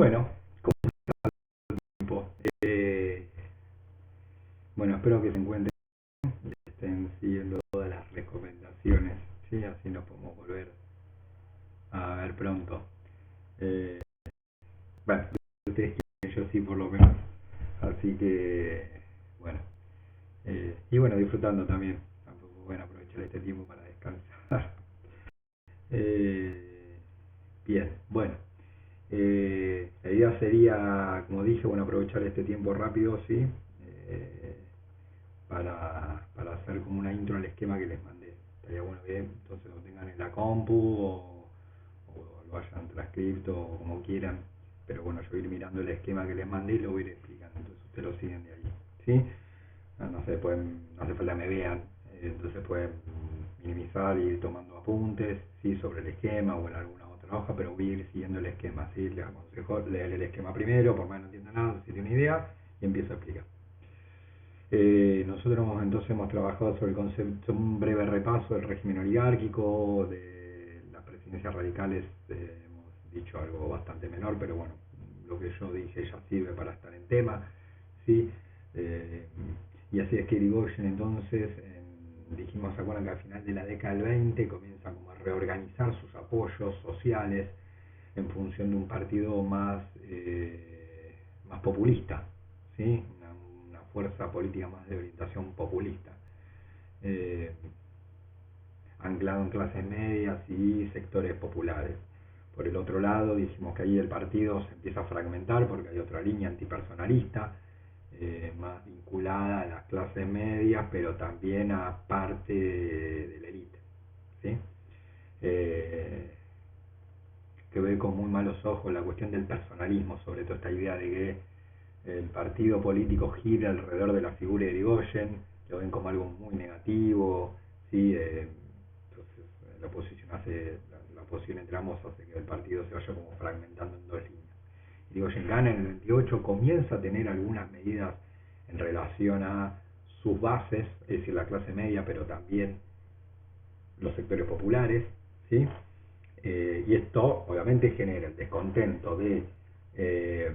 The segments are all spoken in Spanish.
Bueno, tiempo. Bueno, espero que se encuentren y estén siguiendo todas las recomendaciones, ¿sí? Así nos podemos volver a ver pronto. Eh, bueno, ustedes quieren, yo sí por lo menos. Así que, bueno. Y bueno, disfrutando también. Tampoco bueno aprovechar este tiempo para descansar. Eh, bien, bueno. La idea sería, como dije, bueno, aprovechar este tiempo rápido, ¿sí? Eh, para hacer como una intro al esquema que les mandé. Estaría bueno que entonces lo tengan en la compu o lo hayan transcrito o como quieran. Pero bueno, yo voy a ir mirando el esquema que les mandé y lo voy a ir explicando. Entonces ustedes lo siguen de ahí. ¿Sí? No sé, no hace falta que me vean. Entonces pueden minimizar y ir tomando apuntes, ¿sí? Sobre el esquema o en alguna otra hoja, pero voy a ir siguiendo el esquema, ¿sí? Les aconsejo leer el esquema primero, por más que no entienda nada, si tiene una idea, y empiezo a explicar. Nosotros entonces hemos trabajado sobre el concepto, un breve repaso del régimen oligárquico, de las presidencias radicales, hemos dicho algo bastante menor, pero bueno, lo que yo dije ya sirve para estar en tema, ¿sí? Eh, y así es que Irigoyen entonces, dijimos, ¿se acuerdan que al final de la década del 20 comienza como a reorganizar sus apoyos sociales en función de un partido más populista, ¿sí? Una fuerza política más de orientación populista, eh, anclado en clases medias y sectores populares. Por el otro lado, dijimos que ahí el partido se empieza a fragmentar porque hay otra línea antipersonalista, más vinculada a las clases medias, pero también a parte de la élite, ¿sí? Eh, que ve con muy malos ojos la cuestión del personalismo, sobre todo esta idea de que el partido político gira alrededor de la figura de Irigoyen, lo ven como algo muy negativo, ¿sí? Entonces la oposición entre ambos hace que el partido se vaya como fragmentando en dos líneas. Irigoyen gana en el 28, comienza a tener algunas medidas en relación a sus bases, es decir, la clase media, pero también los sectores populares, ¿sí? Y esto obviamente genera el descontento de, eh,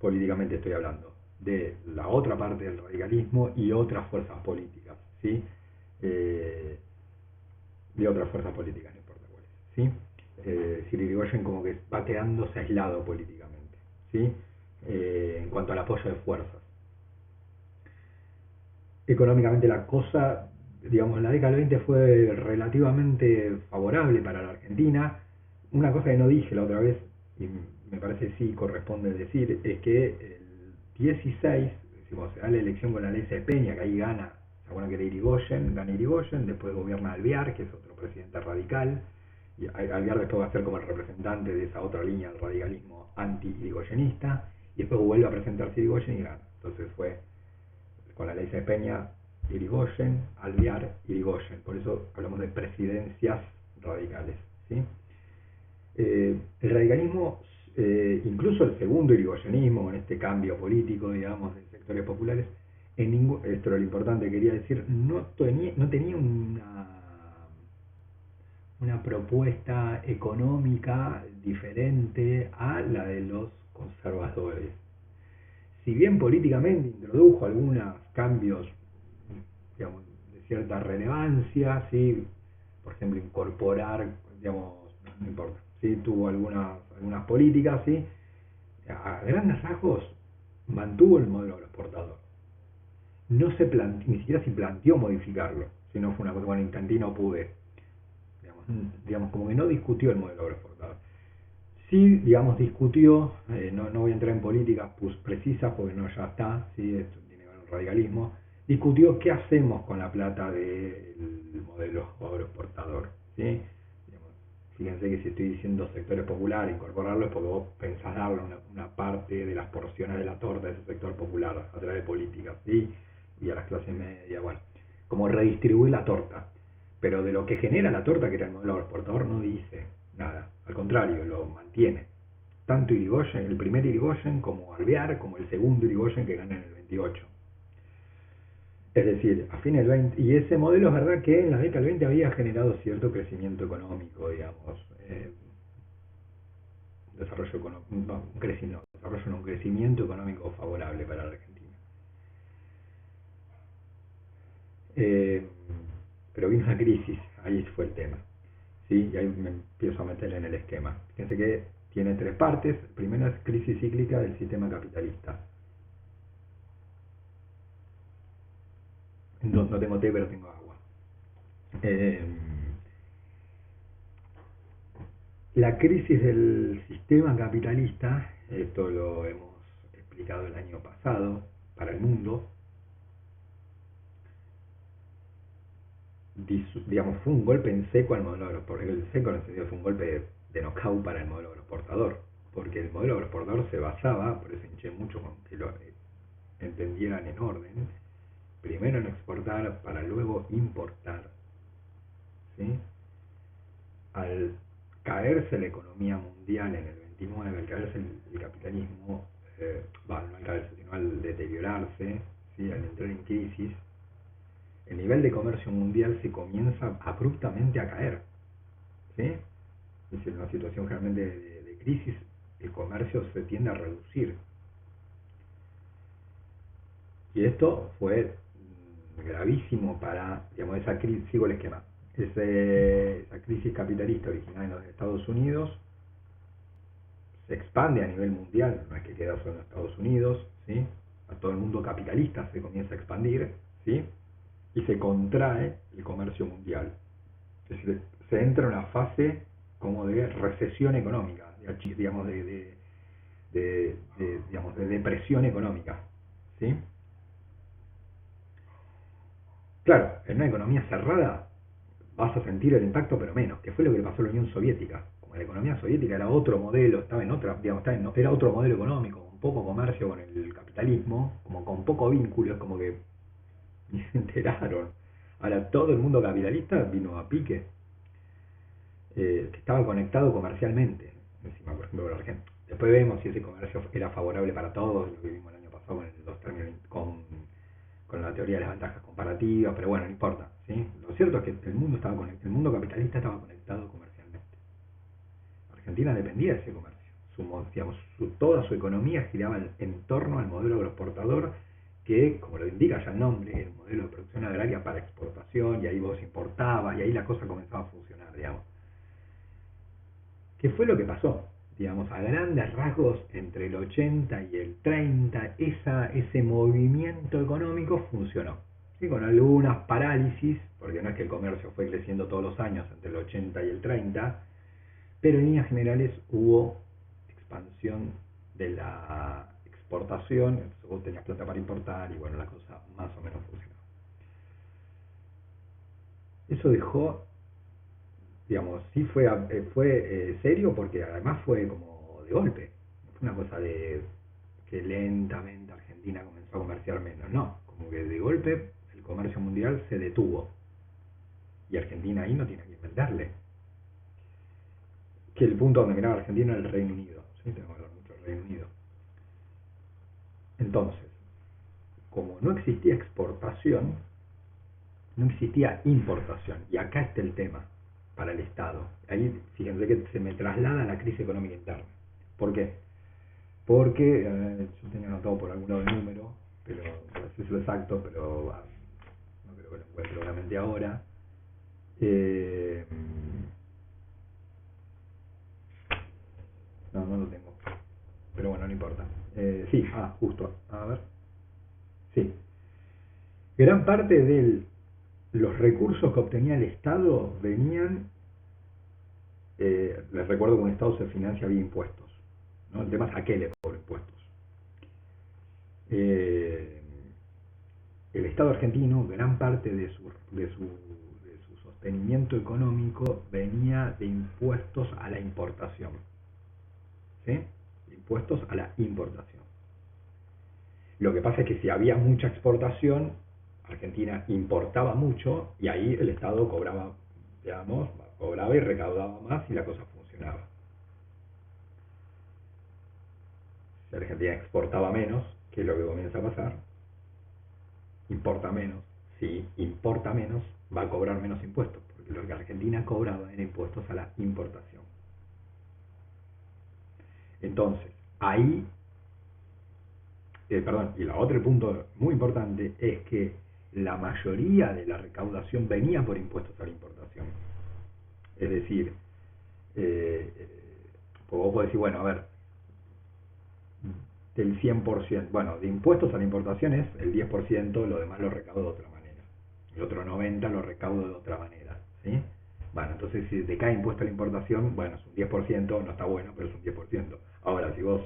políticamente estoy hablando, de la otra parte del radicalismo y otras fuerzas políticas, ¿sí? Eh, de otras fuerzas políticas, no importa cuáles, ¿sí? Irigoyen como que va quedándose aislado políticamente, ¿sí? En cuanto al apoyo de fuerzas. Económicamente la cosa, digamos, en la década del 20 fue relativamente favorable para la Argentina. Una cosa que no dije la otra vez, y me parece sí corresponde decir, es que el 16, decimos, se da la elección con la ley Peña, que ahí gana, se acuerdan que era Irigoyen, gana Irigoyen, después gobierna Alvear, que es otro presidente radical, y Alvear después va a ser como el representante de esa otra línea del radicalismo anti-irigoyenista, y después vuelve a presentarse Irigoyen y gana. Entonces fue con la ley de Peña, Irigoyen, Alvear, Irigoyen. Por eso hablamos de presidencias radicales, ¿sí? El radicalismo, incluso el segundo irigoyenismo, en este cambio político, digamos, de sectores populares, esto era lo importante que quería decir, no tenía una propuesta económica diferente a la de los conservadores. Si bien políticamente introdujo algunos cambios, digamos, de cierta relevancia, ¿sí? Por ejemplo, incorporar, digamos, no importa, ¿sí? Tuvo algunas políticas, ¿sí? A grandes rasgos mantuvo el modelo agroexportador. No se ni siquiera se planteó modificarlo, sino fue una cosa, bueno, intenté y no pude. Digamos, como que no discutió el modelo agroexportador. Sí, digamos, discutió, no voy a entrar en políticas precisas porque no, ya está, ¿sí? Esto tiene que ver con radicalismo, discutió qué hacemos con la plata del modelo agroexportador, ¿sí? Digamos, fíjense que si estoy diciendo sectores populares, incorporarlo es porque vos pensás darle una parte de las porciones de la torta de ese sector popular a través de políticas, ¿sí? Y a las clases medias, bueno, como redistribuir la torta. Pero de lo que genera la torta, que era el modelo agroexportador, no dice nada. Al contrario, lo mantiene. Tanto Irigoyen, el primer Irigoyen, como Alvear, como el segundo Irigoyen que gana en el 28. Es decir, a fines del 20, y ese modelo es verdad que en la década del 20 había generado cierto crecimiento económico, digamos. desarrollo económico, no, desarrollo no, un crecimiento económico favorable para la Argentina. Eh, pero vino una crisis, ahí fue el tema. ¿Sí? Y ahí me empiezo a meter en el esquema. Fíjense que tiene tres partes. Primero es crisis cíclica del sistema capitalista. No, no tengo té, pero tengo agua. Eh, la crisis del sistema capitalista, esto lo hemos explicado el año pasado para el mundo, digamos, fue un golpe en seco al modelo agroexportador. El seco en el sentido fue un golpe de knockout para el modelo agroexportador, porque el modelo agroexportador se basaba, por eso hinché mucho con que lo entendieran en orden, primero en exportar para luego importar. ¿Sí? Al caerse la economía mundial en el 29, al caerse el capitalismo, no al caerse, sino al deteriorarse, ¿sí? Al entrar en crisis, el nivel de comercio mundial se comienza abruptamente a caer. ¿Sí? Es decir, en una situación generalmente de crisis, el comercio se tiende a reducir. Y esto fue gravísimo para, digamos, esa crisis, sigo el esquema, esa crisis capitalista originada en los Estados Unidos se expande a nivel mundial, no es que queda solo en Estados Unidos, ¿sí? A todo el mundo capitalista se comienza a expandir, ¿sí? Y se contrae el comercio mundial. Es decir, se entra en una fase como de recesión económica, digamos, digamos, de depresión económica, ¿sí? Claro, en una economía cerrada vas a sentir el impacto, pero menos, que fue lo que le pasó a la Unión Soviética. Como la economía soviética era otro modelo, estaba en otra, digamos, era otro modelo económico, con poco comercio con el capitalismo, como con poco vínculo, es como que ni se enteraron. Ahora todo el mundo capitalista vino a pique, que estaba conectado comercialmente, encima, por ejemplo, con la Argentina. Después vemos si ese comercio era favorable para todos, lo que vimos el año pasado con los términos, con la teoría de las ventajas comparativas, pero bueno, no importa, ¿sí? Lo cierto es que el mundo capitalista estaba conectado comercialmente. Argentina dependía de ese comercio. Digamos, toda su economía giraba en torno al modelo agroexportador, que, como lo indica ya el nombre, era un modelo de producción agraria para exportación, y ahí vos importabas, y ahí la cosa comenzaba a funcionar, digamos. ¿Qué fue lo que pasó? Digamos, a grandes rasgos, entre el 80 y el 30, ese movimiento económico funcionó. ¿Sí? Con algunas parálisis, porque no es que el comercio fue creciendo todos los años entre el 80 y el 30, pero en líneas generales hubo expansión de la exportación, entonces vos tenías plata para importar y bueno, la cosa más o menos funcionó. Eso dejó, digamos, sí fue serio porque además fue como de golpe. Fue una cosa de que lentamente Argentina comenzó a comerciar menos. No, como que de golpe el comercio mundial se detuvo. Y Argentina ahí no tiene que venderle. Que el punto donde miraba Argentina era el Reino Unido. ¿Sí? Tengo que hablar mucho del Reino Unido. Entonces, como no existía exportación, no existía importación. Y acá está el tema para el Estado. Ahí fíjense que se me traslada a la crisis económica interna. ¿Por qué? Porque yo tenía anotado por algún lado el número, pero no sé si es lo exacto, pero no creo que lo encuentre realmente ahora. Eh, no, no lo tengo. Pero bueno, no importa. Sí, justo. A ver. Sí. Gran parte de los recursos que obtenía el Estado venían, les recuerdo que un Estado se financia vía impuestos. ¿No? El tema es a qué le cobra impuestos. Eh, el Estado argentino, gran parte de su sostenimiento económico venía de impuestos a la importación. ¿Sí? Impuestos a la importación. Lo que pasa es que si había mucha exportación, Argentina importaba mucho y ahí el Estado cobraba, digamos, cobraba y recaudaba más y la cosa funcionaba. Si Argentina exportaba menos, que es lo que comienza a pasar, importa menos. Si importa menos, va a cobrar menos impuestos, porque lo que Argentina cobraba era impuestos a la importación. Entonces, ahí, perdón, y otro punto muy importante es que la mayoría de la recaudación venía por impuestos a la importación. Es decir, vos podés decir, bueno, a ver, del 100%, bueno, de impuestos a la importación es el 10%, lo demás lo recaudo de otra manera. El otro 90% lo recaudo de otra manera, ¿sí? Bueno, entonces si te cae impuesto a la importación, bueno, es un 10%, no está bueno, pero es un 10%. Ahora, si vos,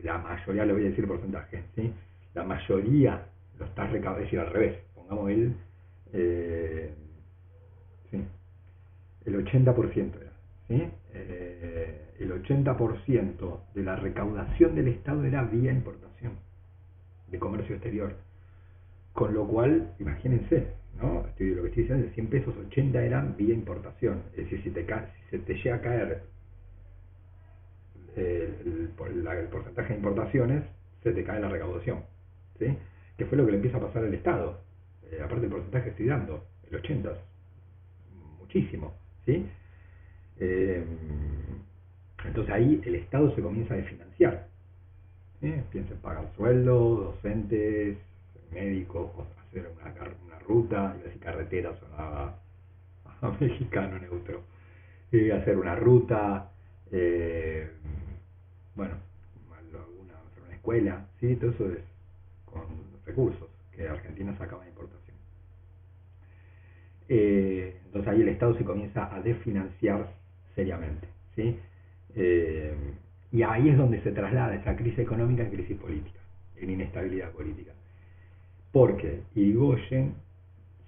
la mayoría, le voy a decir porcentaje, ¿sí? La mayoría lo estás recaudando, es decir, al revés, pongamos eh, ¿sí? El 80% era, ¿sí? El 80% de la recaudación del Estado era vía importación, de comercio exterior. Con lo cual, imagínense, ¿no? Lo que estoy diciendo es 100 pesos, 80 eran vía importación. Es decir, si se te llega a caer el porcentaje de importaciones, se te cae la recaudación, ¿sí? Que fue lo que le empieza a pasar al Estado. Aparte el porcentaje que estoy dando, el 80, muchísimo, ¿sí? Eh, entonces ahí el Estado se comienza a desfinanciar. Piensa en pagar sueldos, docentes, médicos, hacer una ruta, y decir carretera sonaba a mexicano neutro, hacer una ruta, eh, bueno, hacer una escuela, ¿sí? Todo eso es con recursos que Argentina sacaba de importación. Entonces ahí el Estado se comienza a desfinanciar seriamente, ¿sí? Eh, y ahí es donde se traslada esa crisis económica en crisis política, en inestabilidad política. Porque Irigoyen,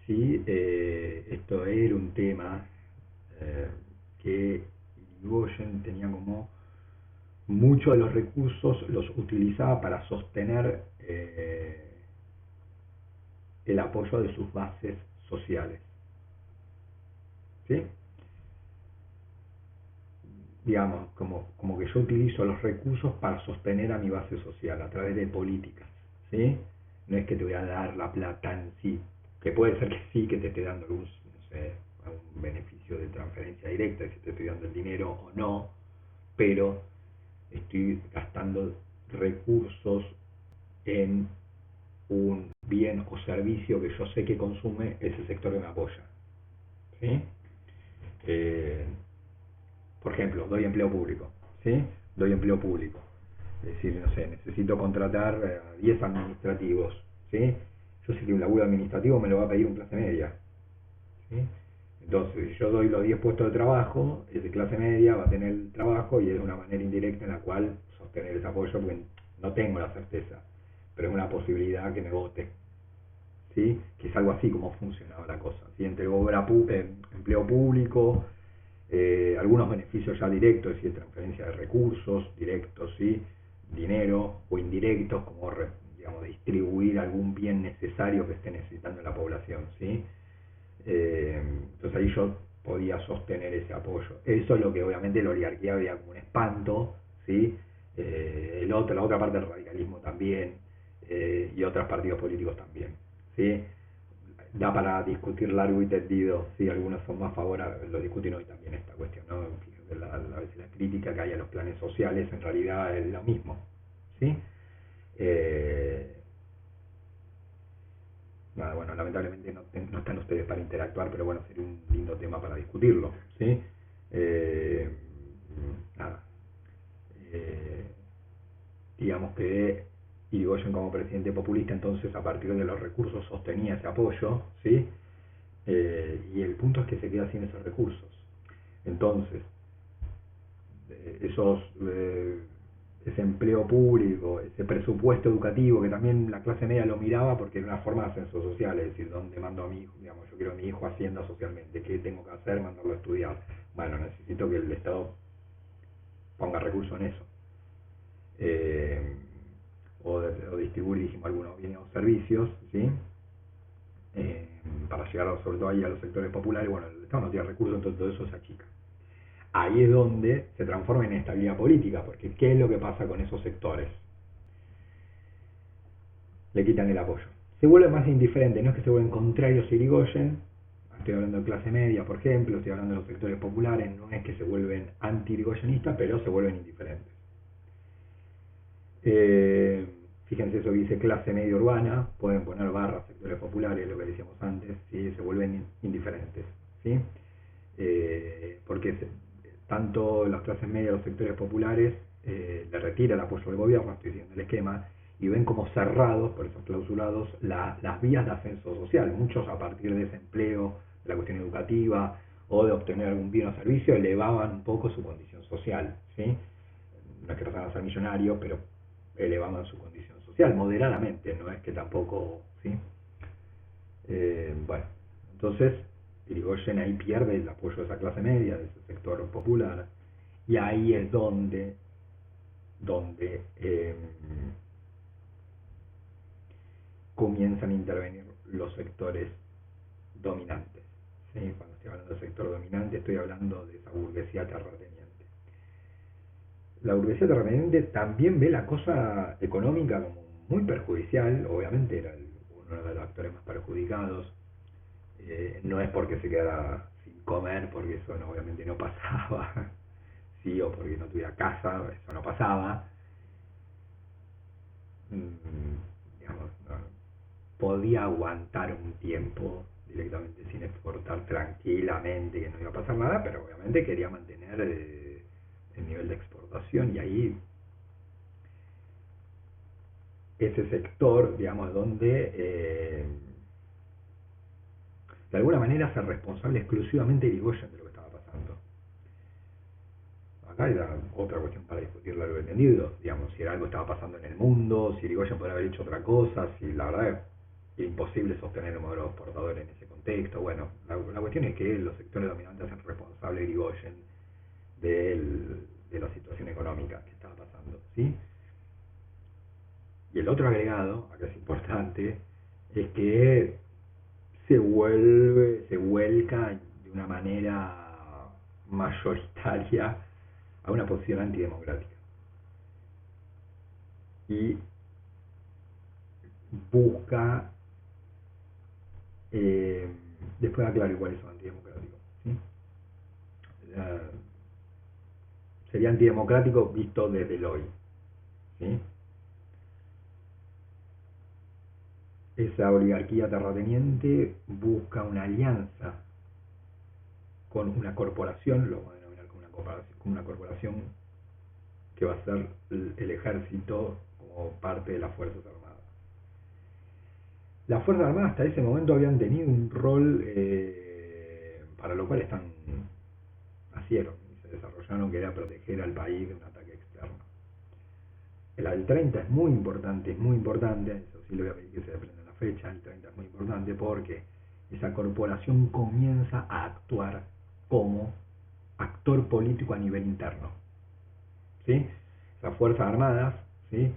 ¿sí? Esto era un tema que Irigoyen tenía como muchos de los recursos los utilizaba para sostener el apoyo de sus bases sociales, ¿sí? Digamos, como que yo utilizo los recursos para sostener a mi base social a través de políticas, ¿sí? No es que te voy a dar la plata en sí, que puede ser que sí, que te esté dando algún, no sé, algún beneficio de transferencia directa, si te estoy dando el dinero o no, pero estoy gastando recursos en un bien o servicio que yo sé que consume ese sector que me apoya, ¿sí? Eh, por ejemplo, doy empleo público, ¿sí? Doy empleo público. Es decir, no sé, necesito contratar a 10 administrativos, ¿sí? Yo sé que un laburo administrativo me lo va a pedir un clase media, ¿sí? Entonces, si yo doy los 10 puestos de trabajo, el de clase media va a tener el trabajo y es una manera indirecta en la cual sostener ese apoyo, porque no tengo la certeza, pero es una posibilidad que me vote, ¿sí? Que es algo así como funcionaba la cosa, ¿sí? Entre empleo público, algunos beneficios ya directos, es decir, transferencia de recursos directos, ¿sí? Dinero, o indirectos, como digamos, distribuir algún bien necesario que esté necesitando la población, ¿sí? Entonces ahí yo podía sostener ese apoyo. Eso es lo que obviamente la oligarquía veía como un espanto, ¿sí? La otra parte del radicalismo también, y otros partidos políticos también, ¿sí? Da para discutir largo y tendido, ¿sí? Algunos son más favorables, lo discuten hoy también esta cuestión, ¿no? Fíjense, a veces la crítica que hay a los planes sociales en realidad es lo mismo, ¿sí? Eh, Nada, bueno, lamentablemente no están ustedes para interactuar, pero bueno, sería un lindo tema para discutirlo, ¿sí? Eh, nada, eh, digamos que Irigoyen como presidente populista entonces a partir de los recursos sostenía ese apoyo, ¿sí? Y el punto es que se queda sin esos recursos. Entonces, esos ese empleo público, ese presupuesto educativo que también la clase media lo miraba porque era una forma de ascenso social, es decir, ¿dónde mando a mi hijo? Digamos, yo quiero a mi hijo hacienda socialmente, ¿qué tengo que hacer? Mandarlo a estudiar. Bueno, necesito que el Estado ponga recursos en eso. O distribuir, dijimos, algunos bienes o servicios, ¿sí? Para llegar sobre todo ahí a los sectores populares. Bueno, el Estado no tiene recursos, entonces todo eso se achica. Ahí es donde se transforma en estabilidad política, porque ¿qué es lo que pasa con esos sectores? Le quitan el apoyo. Se vuelve más indiferente, no es que se vuelven contrarios a Irigoyen, estoy hablando de clase media, por ejemplo, estoy hablando de los sectores populares, no es que se vuelven anti-irigoyenistas, pero se vuelven indiferentes. Fíjense eso que dice clase media urbana, pueden poner barras sectores populares, lo que decíamos antes, ¿sí? Se vuelven indiferentes, ¿sí? Porque tanto las clases medias, los sectores populares, le retira el apoyo al gobierno, estoy diciendo el esquema, y ven como cerrados, por eso clausurados, las vías de ascenso social. Muchos a partir de ese empleo, de la cuestión educativa o de obtener algún bien o servicio, elevaban un poco su condición social, ¿sí? No es que pasaban a ser millonarios, pero elevaban su condición social moderadamente, no es que tampoco, ¿sí? Bueno, entonces Irigoyen ahí pierde el apoyo de esa clase media, de ese sector popular, y ahí es donde comienzan a intervenir los sectores dominantes, ¿sí? Cuando estoy hablando del sector dominante estoy hablando de esa burguesía terrateniente. La burguesía terrateniente también ve la cosa económica como muy perjudicial, obviamente era uno de los actores más perjudicados. No es porque se quedara sin comer, porque eso obviamente no pasaba, sí, o porque no tuviera casa, eso no pasaba. Digamos, no, podía aguantar un tiempo directamente sin exportar tranquilamente, que no iba a pasar nada, pero obviamente quería mantener el nivel de exportación, y ahí ese sector, digamos, donde de alguna manera ser responsable exclusivamente de Irigoyen de lo que estaba pasando. Acá era otra cuestión para discutir largo y entendido, digamos, si era algo que estaba pasando en el mundo, si Irigoyen podría haber hecho otra cosa, si la verdad es imposible sostener un modelo exportador en ese contexto. Bueno, la cuestión es que los sectores dominantes hacen responsable a Irigoyen de la situación económica que estaba pasando, ¿sí? Y el otro agregado, acá es importante, es que se vuelca de una manera mayoritaria a una posición antidemocrática. Y busca, después aclaro cuáles son antidemocráticos, ¿sí? Sería antidemocrático visto desde el hoy, ¿sí? Esa oligarquía terrateniente busca una alianza con una corporación, lo vamos a denominar como una corporación que va a ser el ejército como parte de las Fuerzas Armadas. Las Fuerzas Armadas hasta ese momento habían tenido un rol para lo cual nacieron y se desarrollaron, que era proteger al país de un ataque externo. El del 30 es muy importante, eso sí le voy a pedir que se aprenda la fecha. El 30 es muy importante porque esa corporación comienza a actuar como actor político a nivel interno, ¿sí? Las Fuerzas Armadas, ¿sí?,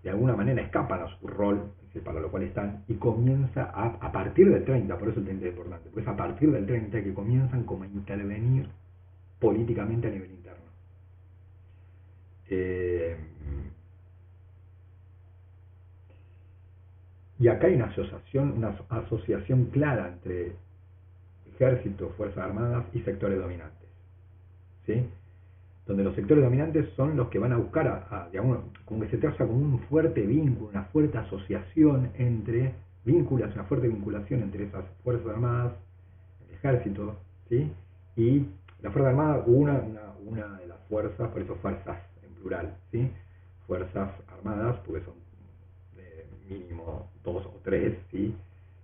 de alguna manera escapan a su rol, para lo cual están, y comienza a partir del 30, por eso el 30 es importante, pues a partir del 30 que comienzan como a intervenir políticamente a nivel interno. Y acá hay una asociación clara entre ejército, fuerzas armadas y sectores dominantes, ¿sí? Donde los sectores dominantes son los que van a buscar digamos, como que se traza como un fuerte vínculo, una fuerte asociación entre una fuerte vinculación entre esas fuerzas armadas, el ejército, ¿sí?, y la fuerza armada, una de las fuerzas, por eso fuerzas en plural, ¿sí?, fuerzas armadas, porque son mínimo 2 o 3, ¿sí?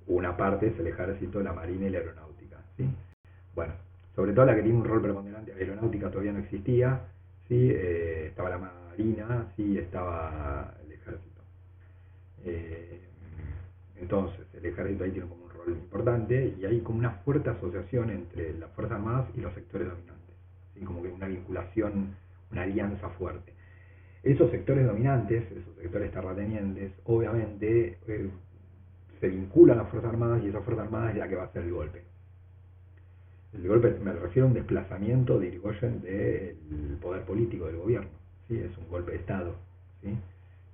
Una parte es el ejército, la marina y la aeronáutica, ¿sí? Bueno, sobre todo la que tiene un rol preponderante, la aeronáutica todavía no existía, ¿sí? Estaba la marina, sí, estaba el ejército. Entonces, el ejército ahí tiene como un rol importante y hay como una fuerte asociación entre las Fuerzas Armadas y los sectores dominantes, ¿sí? Como que una vinculación, una alianza fuerte. Esos sectores dominantes, esos sectores terratenientes, obviamente se vinculan a las Fuerzas Armadas, y esa Fuerza Armada es la que va a hacer el golpe. El golpe, me refiero a un desplazamiento de Irigoyen del poder político del gobierno, ¿sí? Es un golpe de Estado, ¿sí?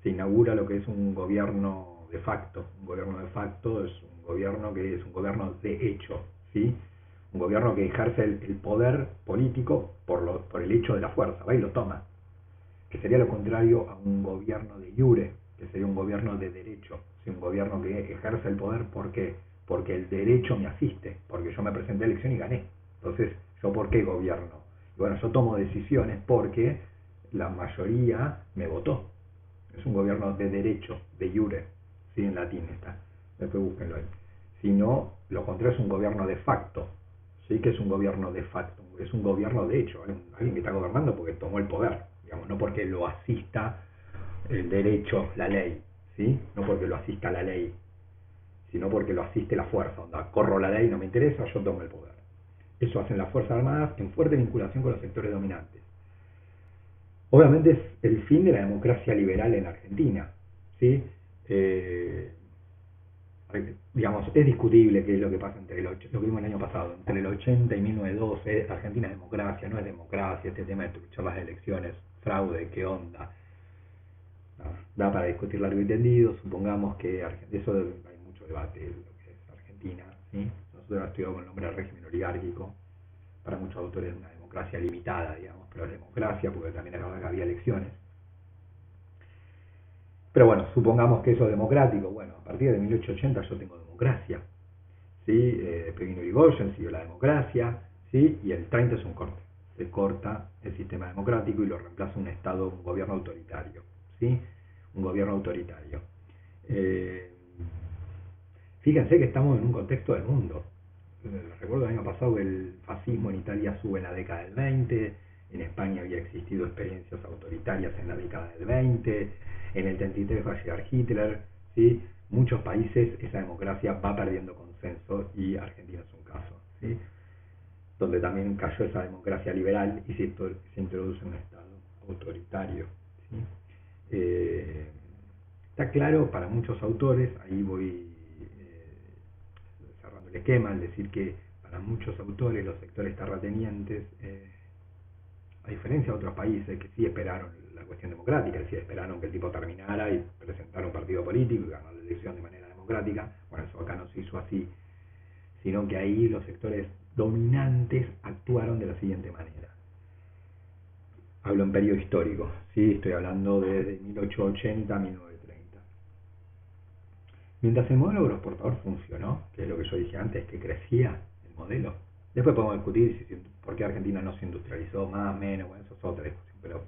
Se inaugura lo que es un gobierno de facto. Un gobierno de facto es un gobierno que es un gobierno de hecho, ¿sí? Un gobierno que ejerce el poder político por el hecho de la fuerza, va y lo toma, que sería lo contrario a un gobierno de iure, que sería un gobierno de derecho, ¿sí? Un gobierno que ejerce el poder porque el derecho me asiste, porque yo me presenté a elección y gané. Entonces, ¿yo por qué gobierno? Y bueno, yo tomo decisiones porque la mayoría me votó. Es un gobierno de derecho, de iure, ¿sí? En latín está. Después búsquenlo ahí. Si no, lo contrario es un gobierno de facto. ¿Sí? Que es un gobierno de facto? Es un gobierno de hecho. Alguien que está gobernando porque tomó el poder, digamos, no porque lo asista el derecho, la ley, ¿sí? No porque lo asista la ley, sino porque lo asiste la fuerza. Onda, corro la ley, no me interesa, yo tomo el poder. Eso hacen las Fuerzas Armadas en fuerte vinculación con los sectores dominantes. Obviamente es el fin de la democracia liberal en Argentina, ¿sí? Eh, digamos, es discutible qué es lo que pasa lo que vimos el año pasado, entre el 80 y 1912, Argentina es democracia, no es democracia, este tema de truchar las elecciones, fraude, qué onda. No, da para discutir largo y tendido, supongamos que eso hay mucho debate de lo que es Argentina, ¿sí? Nosotros hemos estudiado con el nombre de régimen oligárquico, para muchos autores una democracia limitada, digamos, pero es democracia porque también es verdad que había elecciones. Pero bueno, supongamos que eso es democrático. Bueno, a partir de 1880 yo tengo democracia, ¿sí? Después vino Irigoyen, siguió la democracia, ¿sí? Y el 30 es un corte. Se corta el sistema democrático y lo reemplaza un Estado, un gobierno autoritario, ¿sí? Un gobierno autoritario. Eh, Fíjense que estamos en un contexto del mundo. Recuerdo el año pasado que el fascismo en Italia sube en la década del 20, en España había existido experiencias autoritarias en la década del 20, en el 33 va a llegar Hitler, ¿sí? Muchos países esa democracia va perdiendo consenso y Argentina es un caso, ¿sí? Donde también cayó esa democracia liberal y se introduce un Estado autoritario, ¿sí? Está claro para muchos autores, ahí voy cerrando el esquema, al decir que para muchos autores los sectores terratenientes, a diferencia de otros países que sí esperaron la cuestión democrática, sí esperaron que el tipo terminara y presentara un partido político y ganar la elección de manera democrática, bueno, eso acá no se hizo así, sino que ahí los sectores dominantes actuaron de la siguiente manera. Hablo en periodo histórico, ¿sí? Estoy hablando desde 1880 a 1930. Mientras el modelo agroexportador funcionó, que es lo que yo dije antes, que crecía el modelo, después podemos discutir por qué Argentina no se industrializó más, menos, bueno, eso es otra discusión, pero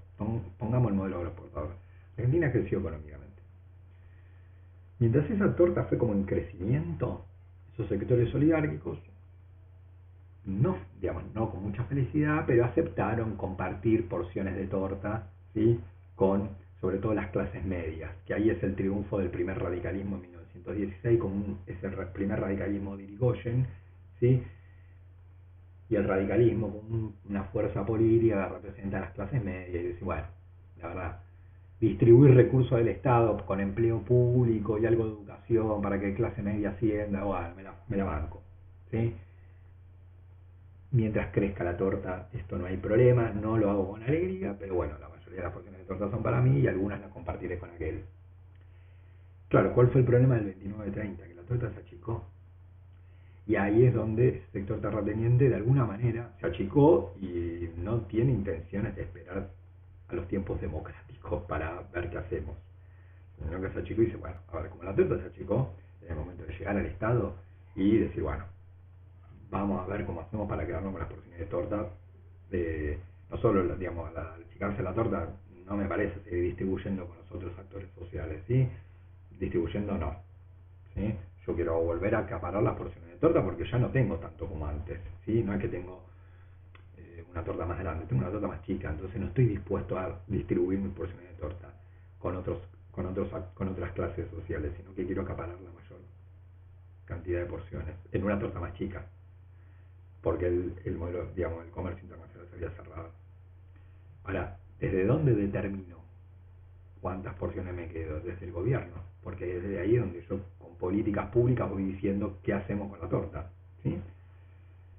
pongamos el modelo agroexportador. Argentina creció económicamente. Mientras esa torta fue como en crecimiento, esos sectores oligárquicos, no, digamos, no con mucha felicidad, pero aceptaron compartir porciones de torta, ¿sí? Con sobre todo las clases medias, que ahí es el triunfo del primer radicalismo en 1916, es el primer radicalismo de Irigoyen, ¿sí? Y el radicalismo como una fuerza política representa a las clases medias y dice, bueno, la verdad, distribuir recursos del Estado con empleo público y algo de educación para que clase media ascienda, bueno, me la banco, ¿sí? Mientras crezca la torta, esto no hay problema, no lo hago con alegría, pero bueno, la mayoría de las porciones de torta son para mí y algunas las compartiré con aquel. Claro, ¿cuál fue el problema del 29-30? Que la torta se achicó. Y ahí es donde el sector terrateniente de alguna manera se achicó y no tiene intenciones de esperar a los tiempos democráticos para ver qué hacemos. Sino que se achicó y dice, bueno, a ver, como la torta se achicó, es el momento de llegar al Estado y decir, bueno, vamos a ver cómo hacemos para quedarnos con las porciones de torta. No solo, digamos, al achicarse la torta, no me parece seguir distribuyendo con los otros actores sociales, ¿sí? Distribuyendo no, ¿sí? Yo quiero volver a acaparar las porciones de torta porque ya no tengo tanto como antes, ¿sí? No es que tengo una torta más grande, tengo una torta más chica, entonces no estoy dispuesto a distribuir mis porciones de torta con otras clases sociales, sino que quiero acaparar la mayor cantidad de porciones en una torta más chica, porque el modelo, digamos, el comercio internacional se había cerrado. Ahora, ¿desde dónde determino cuántas porciones me quedo? Desde el gobierno, porque desde ahí es donde yo con políticas públicas voy diciendo qué hacemos con la torta, ¿sí?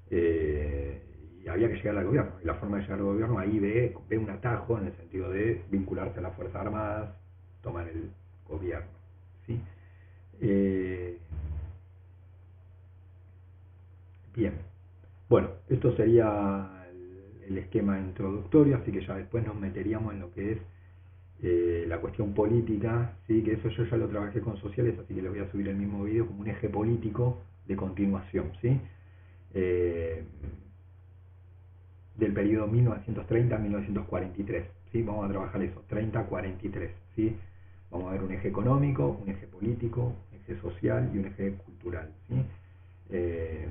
Y había que llegar al gobierno, y la forma de llegar al gobierno ahí ve un atajo en el sentido de vincularse a las Fuerzas Armadas, tomar el gobierno, ¿sí? Bien. Bueno, esto sería el esquema introductorio, así que ya después nos meteríamos en lo que es la cuestión política, ¿sí? Que eso yo ya lo trabajé con sociales, así que les voy a subir el mismo video como un eje político de continuación, ¿sí? Eh, del periodo 1930 a 1943, ¿sí? Vamos a trabajar eso, 30-43, ¿sí? Vamos a ver un eje económico, un eje político, un eje social y un eje cultural, ¿sí? Eh,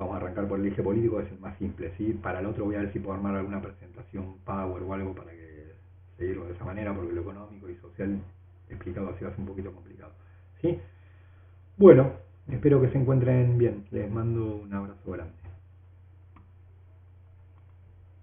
Vamos a arrancar por el eje político, que es el más simple, ¿sí? Para el otro voy a ver si puedo armar alguna presentación Power o algo para que seguirlo de esa manera, porque lo económico y social explicado así va a ser un poquito complicado, ¿sí? Bueno, espero que se encuentren bien. Les mando un abrazo grande.